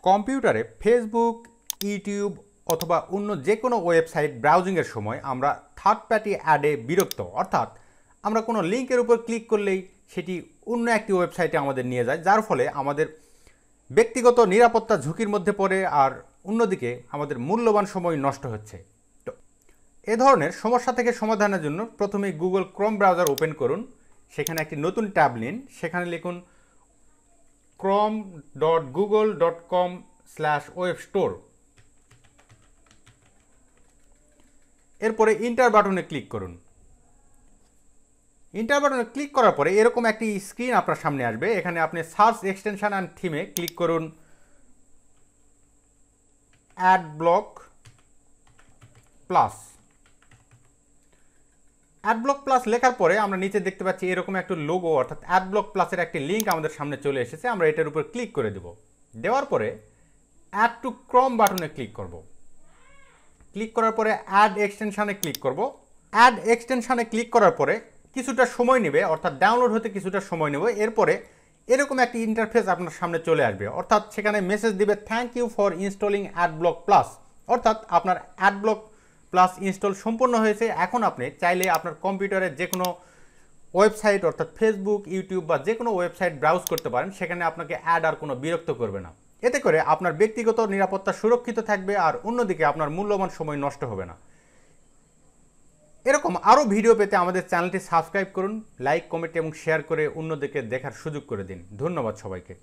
কম্পিউটারে Facebook, YouTube অথবা অন্য যে কোনো ওয়েবসাইট ব্রাউজিংয়ের সময় আমরা থার্ড পার্টি অ্যাডে বিরক্ত, অর্থাৎ আমরা কোনো লিঙ্কের উপর ক্লিক করলেই সেটি অন্য একটি ওয়েবসাইটে আমাদের নিয়ে যায়, যার ফলে আমাদের ব্যক্তিগত নিরাপত্তা ঝুঁকির মধ্যে পড়ে আর অন্যদিকে আমাদের মূল্যবান সময় নষ্ট হচ্ছে। তো এ ধরনের সমস্যা থেকে সমাধানের জন্য প্রথমে গুগল ক্রোম ব্রাউজার ওপেন করুন, সেখানে একটি নতুন ট্যাব নিন, সেখানে লিখুন chrome.google.com/webstore। এরপরে ইন্টার বাটনে ক্লিক করুন। ইন্টার বাটনে ক্লিক করার পরে এরকম একটি স্ক্রিন আপনার সামনে আসবে। এখানে আপনি সার্চ এক্সটেনশন অ্যান্ড থিমে ক্লিক করুন অ্যাডব্লক প্লাস। অ্যাডব্লক প্লাস লেখার পরে আমরা নিচে দেখতে পাচ্ছি এরকম একটা লোগো, অর্থাৎ অ্যাডব্লক প্লাসের একটি লিঙ্ক আমাদের সামনে চলে এসেছে। আমরা এটার উপর ক্লিক করে দেব। দেওয়ার পরে অ্যাড টু ক্রোম বাটনে ক্লিক করব। ক্লিক করার পরে অ্যাড এক্সটেনশানে ক্লিক করব। অ্যাড এক্সটেনশানে ক্লিক করার পরে কিছুটা সময় নেবে, অর্থাৎ ডাউনলোড হতে কিছুটা সময় নেবে। এরপরে এরকম একটি ইন্টারফেস আপনার সামনে চলে আসবে, অর্থাৎ সেখানে মেসেজ দিবে thank you for installing AdBlock plus, অর্থাৎ আপনার অ্যাডব্লক প্লাস ইনস্টল সম্পূর্ণ হয়েছে। এখন আপনি চাইলে আপনার কম্পিউটারে যে কোনো ওয়েবসাইট, অর্থাৎ ফেসবুক, ইউটিউব বা যে কোনো ওয়েবসাইট ব্রাউজ করতে পারেন, সেখানে আপনাকে অ্যাড আর কোনো বিরক্ত করবে না। এতে করে আপনার ব্যক্তিগত নিরাপত্তা সুরক্ষিত থাকবে আর অন্যদিকে আপনার মূল্যবান সময় নষ্ট হবে না। এরকম আরও ভিডিও পেতে আমাদের চ্যানেলটি সাবস্ক্রাইব করুন, লাইক, কমেন্ট এবং শেয়ার করে অন্যদিকে দেখার সুযোগ করে দিন। ধন্যবাদ সবাইকে।